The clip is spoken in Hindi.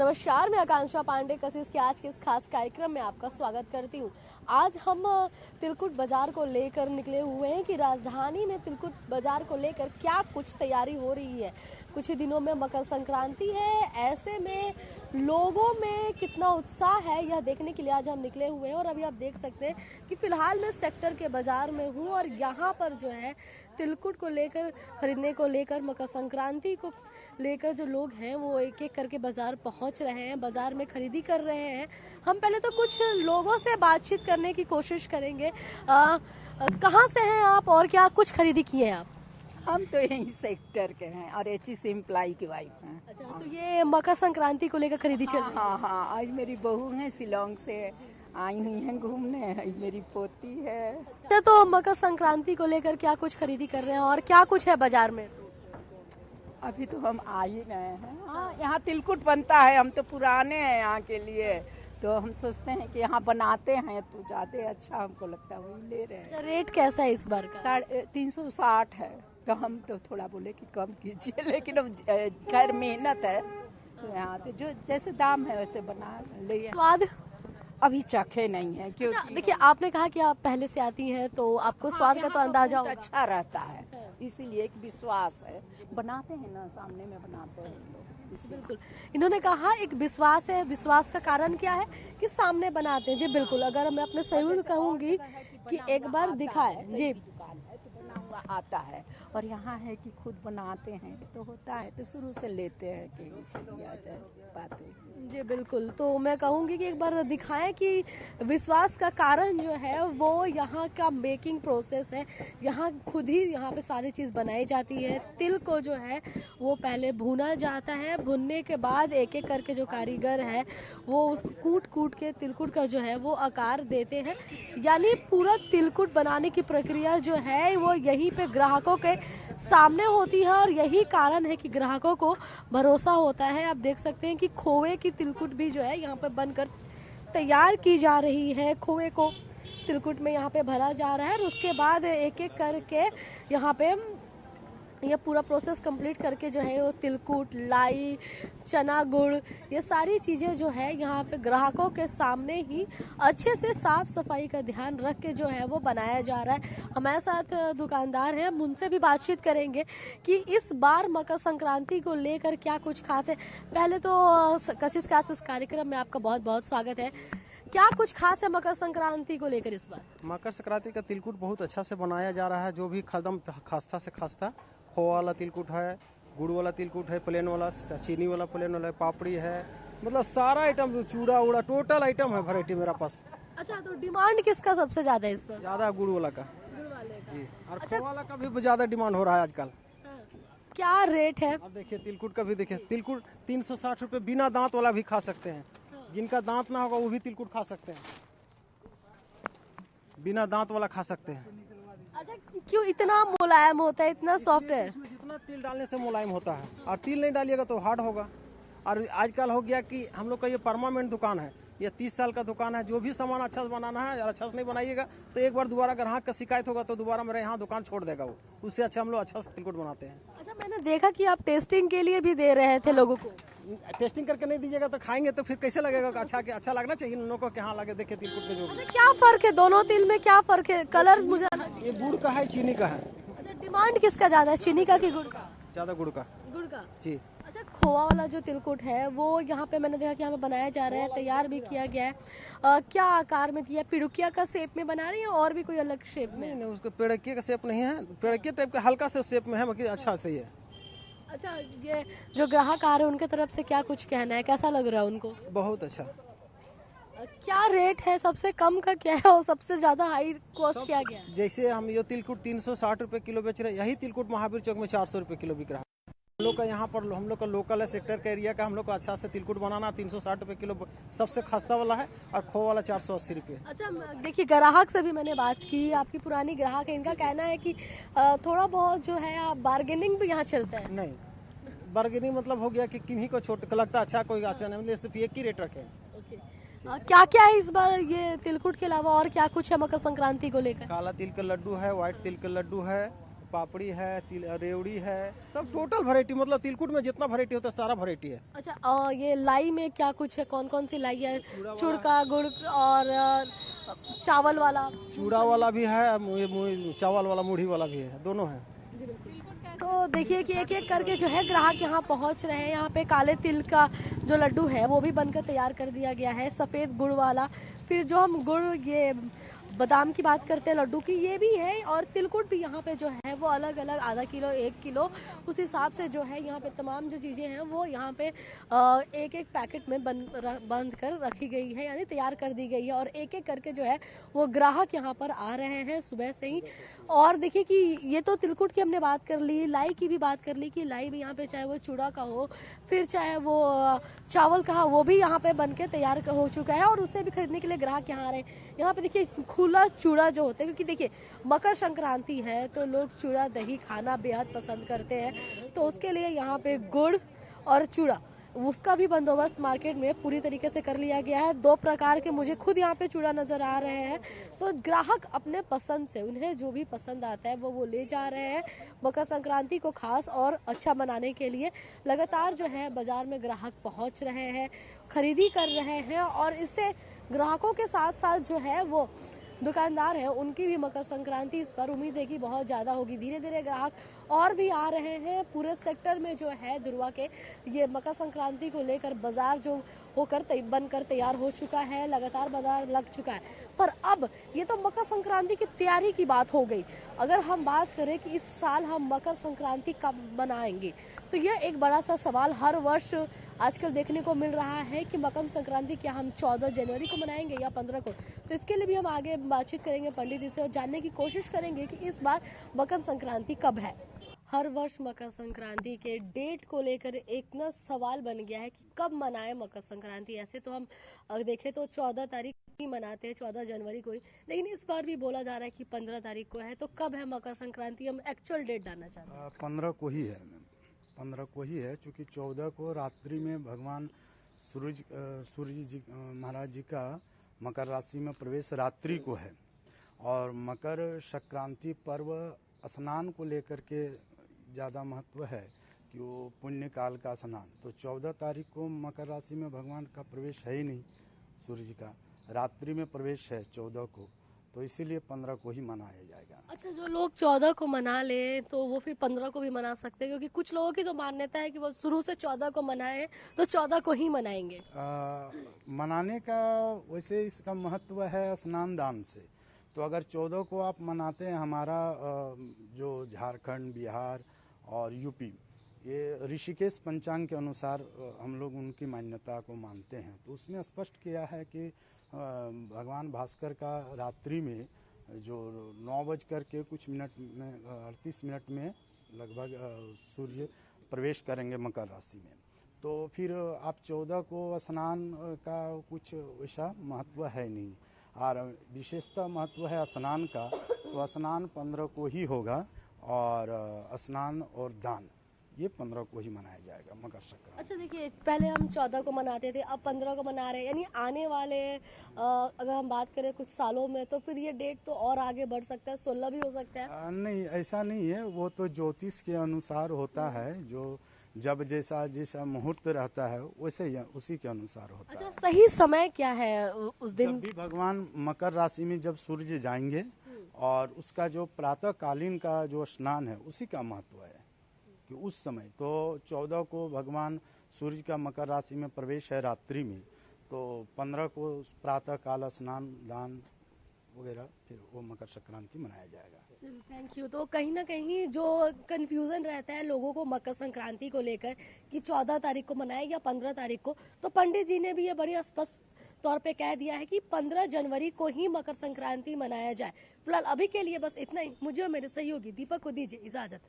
नमस्कार, मैं आकांक्षा पांडे कशिश के आज के इस खास कार्यक्रम में आपका स्वागत करती हूँ। आज हम तिलकुट बाजार को लेकर निकले हुए हैं कि राजधानी में तिलकुट बाजार को लेकर क्या कुछ तैयारी हो रही है। कुछ ही दिनों में मकर संक्रांति है, ऐसे में लोगों में कितना उत्साह है यह देखने के लिए आज हम निकले हुए हैं। और अभी आप देख सकते हैं कि फिलहाल मैं सेक्टर के बाजार में हूँ और यहाँ पर जो है तिलकुट को लेकर खरीदने को लेकर मकर संक्रांति को लेकर जो लोग हैं वो एक एक करके बाजार पहुंच रहे हैं, बाजार में खरीदी कर रहे हैं। हम पहले तो कुछ लोगों से बातचीत करने की कोशिश करेंगे। कहाँ से हैं आप और क्या कुछ खरीदी किए हैं आप? हम तो यही सेक्टर के हैं और एचईसी एम्प्लॉय की वाइफ हैं। अच्छा, तो ये मकर संक्रांति को लेकर खरीदी चल रही है? हाँ, आज मेरी बहू है शिलोंग से आई हुई हैं घूमने, मेरी पोती है। अच्छा, तो मकर संक्रांति को लेकर क्या कुछ खरीदी कर रहे हैं और क्या कुछ है बाजार में? अभी तो हम आ ही रहे हैं। हाँ, यहाँ तिलकुट बनता है, हम तो पुराने हैं यहाँ के लिए, तो हम सोचते हैं कि यहाँ बनाते हैं तो ज्यादा अच्छा हमको लगता है, वही ले रहे हैं। अच्छा, रेट कैसा है इस बार का? 360 है, तो हम तो थोड़ा बोले कि कम कीजिए, लेकिन अब खैर मेहनत है तो यहाँ तो जो जैसे दाम है वैसे बना ले। स्वाद अभी चखे नहीं है क्योंकि अच्छा, देखिए आपने कहा कि आप पहले से आती हैं तो आपको स्वाद का तो अंदाजा होगा। अच्छा रहता है, इसीलिए एक विश्वास है। बनाते हैं ना, सामने में बनाते हैं लोग, इसलिए। बिल्कुल, इन्होंने कहा एक विश्वास है। विश्वास का कारण क्या है कि सामने बनाते हैं। जी बिल्कुल, अगर मैं अपने सहयोग कहूंगी कि एक बार दिखाए जी आता है और यहाँ है कि खुद बनाते हैं तो होता है, तो शुरू से लेते हैं कि इसे लिया जाए बात हुई। जी बिल्कुल, तो मैं कहूँगी कि एक बार दिखाएं कि विश्वास का कारण जो है वो यहाँ का मेकिंग प्रोसेस है। यहाँ खुद ही यहाँ पे सारी चीज़ बनाई जाती है। तिल को जो है वो पहले भुना जाता है, भुनने के बाद एक एक करके जो कारीगर है वो उसको कूट कूट के तिलकुट का जो है वो आकार देते हैं। यानी पूरा तिलकुट बनाने की प्रक्रिया जो है वो यहीं पे ग्राहकों के सामने होती है और यही कारण है कि ग्राहकों को भरोसा होता है। आप देख सकते हैं कि खोए की तिलकुट भी जो है यहाँ पे बनकर तैयार की जा रही है। खोए को तिलकुट में यहाँ पे भरा जा रहा है और उसके बाद एक एक करके यहाँ पे ये पूरा प्रोसेस कंप्लीट करके जो है वो तिलकुट, लाई, चना गुड़, ये सारी चीज़ें जो है यहाँ पे ग्राहकों के सामने ही अच्छे से साफ सफाई का ध्यान रख के जो है वो बनाया जा रहा है। हमारे साथ दुकानदार हैं, हम उनसे भी बातचीत करेंगे कि इस बार मकर संक्रांति को लेकर क्या कुछ खास है। पहले तो कशिश खास इस कार्यक्रम में आपका बहुत बहुत स्वागत है। क्या कुछ खास है मकर संक्रांति को लेकर इस बार? मकर संक्रांति का तिलकुट बहुत अच्छा से बनाया जा रहा है। जो भी कदम खास्ता से खास्ता, खोआ वाला तिलकुट है, गुड़ वाला तिलकुट है, प्लेन वाला, चीनी वाला प्लेन वाला, पापड़ी है, मतलब सारा आइटम, चूड़ा उड़ा टोटल आइटम है, वैरायटी मेरा पास। अच्छा, तो डिमांड किसका सबसे ज्यादा है इस पर? ज्यादा गुड़ वाला का। गुड़ वाले का। जी, और अच्छा, खोआ वाला का भी ज्यादा डिमांड हो रहा है आजकल। क्या रेट है? अब देखिए तिलकुट का भी देखिए, तिलकुट 360 रुपए, बिना दांत वाला भी खा सकते हैं। जिनका दांत ना होगा वो भी तिलकुट खा सकते हैं, बिना दांत वाला खा सकते हैं। अच्छा, क्यों इतना मुलायम होता है, इतना सॉफ्ट है? इसमें जितना तिल डालने से मुलायम होता है, और तिल नहीं डालिएगा तो हार्ड होगा। और आजकल हो गया कि हम लोग का ये परमानेंट दुकान है, ये 30 साल का दुकान है। जो भी सामान अच्छा से बनाना है और अच्छा से नहीं बनाइएगा तो एक बार दोबारा ग्राहक का शिकायत होगा तो दोबारा मेरे यहाँ दुकान छोड़ देगा वो। उससे अच्छा हम लोग अच्छा से तिलकुट बनाते हैं। अच्छा, मैंने देखा कि आप टेस्टिंग के लिए भी दे रहे थे लोगों को। टेस्टिंग करके नहीं दीजिएगा तो खाएंगे तो फिर कैसे लगेगा? अच्छा लगना चाहिए उन लोगों को, क्या लगे देखे तिलकुट के जो भी। अच्छा, क्या फर्क है दोनों तिल में? क्या फर्क है? कलर मुझे ये गुड़ का है, चीनी का है। अच्छा, डिमांड किसका ज्यादा है, चीनी का कि गुड़ का? ज्यादा गुड़ का। गुड़ का जी। अच्छा, खोआ वाला जो तिलकुट है वो यहाँ पे मैंने देखा कि यहाँ पे बनाया जा रहा है, तैयार भी किया गया है। क्या आकार में दिया? पिड़ुकिया का शेप में बना रही है और भी कोई अलग शेप में? नहीं, उसको पेड़किया का शेप नहीं है, पेड़किया टाइप का हल्का सा शेप में है, बाकी अच्छा सही है। अच्छा, ये जो ग्राहक आ रहे हैं उनके तरफ से क्या कुछ कहना है, कैसा लग रहा है उनको? बहुत अच्छा। क्या रेट है? सबसे कम का क्या है और सबसे ज्यादा हाई कॉस्ट क्या गया है? जैसे हम ये तिलकुट 360 रुपए किलो बेच रहे हैं, यही तिलकुट महावीर चौक में 400 रुपए किलो बिक रहा है। हम लोग का यहाँ पर हम लोग का लोकल है, सेक्टर का एरिया का। हम लोग को अच्छा से तिलकुट बनाना 360 रुपए किलो सबसे खस्ता वाला है, और खो वाला 480 रुपये। अच्छा, देखिए ग्राहक से भी मैंने बात की, आपकी पुरानी ग्राहक है, इनका कहना है कि थोड़ा बहुत जो है आप बार्गेनिंग भी यहाँ चलता है। नहीं, बार्गेनिंग मतलब हो गया कि किन्हीं को छोट लगता अच्छा, कोई अच्छा नहीं, मतलब सिर्फ एक ही रेट रखे हैं। क्या क्या है इस बार ये तिलकुट के अलावा और क्या कुछ है मकर संक्रांति को लेकर? काला तिल का लड्डू है, व्हाइट तिल का लड्डू है, पापड़ी है, रेवड़ी है, सब टोटल वैरायटी, मतलब तिलकुट में जितना वैरायटी होता है सारा वैरायटी है। अच्छा, ये लाई में क्या कुछ है, कौन कौन सी लाई है? चुड़का गुड़ और चावल वाला। चूड़ा वाला भी है, चावल वाला, मूढ़ी वाला भी है, दोनों है। तो देखिए कि एक एक करके जो है ग्राहक यहाँ पहुँच रहे हैं। यहाँ पे काले तिल का जो लड्डू है वो भी बनकर तैयार कर दिया गया है, सफ़ेद गुड़ वाला। फिर जो हम गुड़, ये बादाम की बात करते हैं लड्डू की, ये भी है। और तिलकुट भी यहाँ पे जो है वो अलग अलग, आधा किलो, 1 किलो, उस हिसाब से जो है यहाँ पे तमाम जो चीज़ें हैं वो यहाँ पे एक एक पैकेट में बंद कर रखी गई है, यानी तैयार कर दी गई है। और एक एक करके जो है वो ग्राहक यहाँ पर आ रहे हैं सुबह से ही। और देखिए कि ये तो तिलकुट की हमने बात कर ली, लाई की भी बात कर ली कि लाई भी यहाँ पे चाहे वो चूड़ा का हो, फिर चाहे वो चावल का हो, वो भी यहाँ पे बन के तैयार हो चुका है और उसे भी खरीदने के लिए ग्राहक यहाँ आ रहे हैं। यहाँ पे देखिए खुला चूड़ा जो होता है, क्योंकि देखिए मकर संक्रांति है तो लोग चूड़ा दही खाना बेहद पसंद करते हैं, तो उसके लिए यहाँ पे गुड़ और चूड़ा, उसका भी बंदोबस्त मार्केट में पूरी तरीके से कर लिया गया है। 2 प्रकार के मुझे खुद यहाँ पे चूड़ा नजर आ रहे हैं, तो ग्राहक अपने पसंद से, उन्हें जो भी पसंद आता है वो ले जा रहे हैं। मकर संक्रांति को खास और अच्छा मनाने के लिए लगातार जो है बाजार में ग्राहक पहुँच रहे हैं, खरीदी कर रहे हैं। और इससे ग्राहकों के साथ साथ जो है वो दुकानदार है, उनकी भी मकर संक्रांति इस पर उम्मीद है कि बहुत ज़्यादा होगी। धीरे धीरे ग्राहक और भी आ रहे हैं। पूरे सेक्टर में जो है धुरवा के ये मकर संक्रांति को लेकर बाजार जो होकर बनकर तैयार हो चुका है, लगातार बाजार लग चुका है। पर अब ये तो मकर संक्रांति की तैयारी की बात हो गई। अगर हम बात करें कि इस साल हम मकर संक्रांति कब मनाएंगे, तो यह एक बड़ा सा सवाल हर वर्ष आजकल देखने को मिल रहा है कि मकर संक्रांति क्या हम 14 जनवरी को मनाएंगे या 15 को। तो इसके लिए भी हम आगे बातचीत करेंगे पंडित जी से और जानने की कोशिश करेंगे कि इस बार मकर संक्रांति कब है। हर वर्ष मकर संक्रांति के डेट को लेकर एक ना सवाल बन गया है कि कब मनाएं मकर संक्रांति। ऐसे तो हम देखें तो 14 तारीख ही मनाते हैं, 14 जनवरी को ही, लेकिन इस बार भी बोला जा रहा है कि 15 तारीख को है। तो कब है मकर संक्रांति, हम एक्चुअल डेट जानना चाहते हैं। 15 को ही है, 15 को ही है, चूँकि 14 को रात्रि में भगवान सूर्य जी महाराज जी का मकर राशि में प्रवेश रात्रि को है। और मकर संक्रांति पर्व स्नान को लेकर के ज़्यादा महत्व है कि वो पुण्य काल का स्नान। तो 14 तारीख को मकर राशि में भगवान का प्रवेश है ही नहीं, सूर्य जी का रात्रि में प्रवेश है 14 को, तो इसीलिए 15 को ही मनाया जाएगा। अच्छा, जो लोग 14 को मना ले तो वो फिर 15 को भी मना सकते हैं, क्योंकि कुछ लोगों की तो मान्यता है कि वो शुरू से 14 को मनाए तो 14 को ही मनाएंगे। मनाने का वैसे इसका महत्व है स्नान दान से। तो अगर 14 को आप मनाते हैं, हमारा जो झारखंड, बिहार और यूपी, ये ऋषिकेश पंचांग के अनुसार हम लोग उनकी मान्यता को मानते हैं। तो उसमें स्पष्ट किया है कि भगवान भास्कर का रात्रि में जो 9 बज कुछ मिनट में 38 मिनट में लगभग सूर्य प्रवेश करेंगे मकर राशि में। तो फिर आप 14 को स्नान का कुछ वैसा महत्व है नहीं, और विशेषतः महत्व है स्नान का। तो स्नान 15 को ही होगा और स्नान और दान ये 15 को ही मनाया जाएगा मकर संक्रांति। अच्छा, देखिए पहले हम 14 को मनाते थे, अब 15 को मना रहे हैं, यानी आने वाले अगर हम बात करें कुछ सालों में तो फिर ये डेट तो और आगे बढ़ सकता है, 16 भी हो सकता है। नहीं, ऐसा नहीं है, वो तो ज्योतिष के अनुसार होता है। जो जब जैसा मुहूर्त रहता है वैसे ही उसी के अनुसार होता है। अच्छा, सही समय क्या है उस दिन? जब भी भगवान मकर राशि में जब सूर्य जाएंगे और उसका जो प्रातः कालीन का जो स्नान है उसी का महत्व है कि उस समय तो 14 को भगवान सूर्य का मकर राशि में प्रवेश है रात्रि में, तो 15 को प्रातः काल स्नान दान वगैरह फिर वो मकर संक्रांति मनाया जाएगा। Thank you. तो कहीं ना कहीं जो कंफ्यूजन रहता है लोगों को मकर संक्रांति को लेकर कि 14 तारीख को मनाए या 15 तारीख को, तो पंडित जी ने भी ये बड़ी स्पष्ट तौर पे कह दिया है कि 15 जनवरी को ही मकर संक्रांति मनाया जाए। फिलहाल अभी के लिए बस इतना ही। मुझे और मेरे सहयोगी दीपक को दीजिए इजाजत।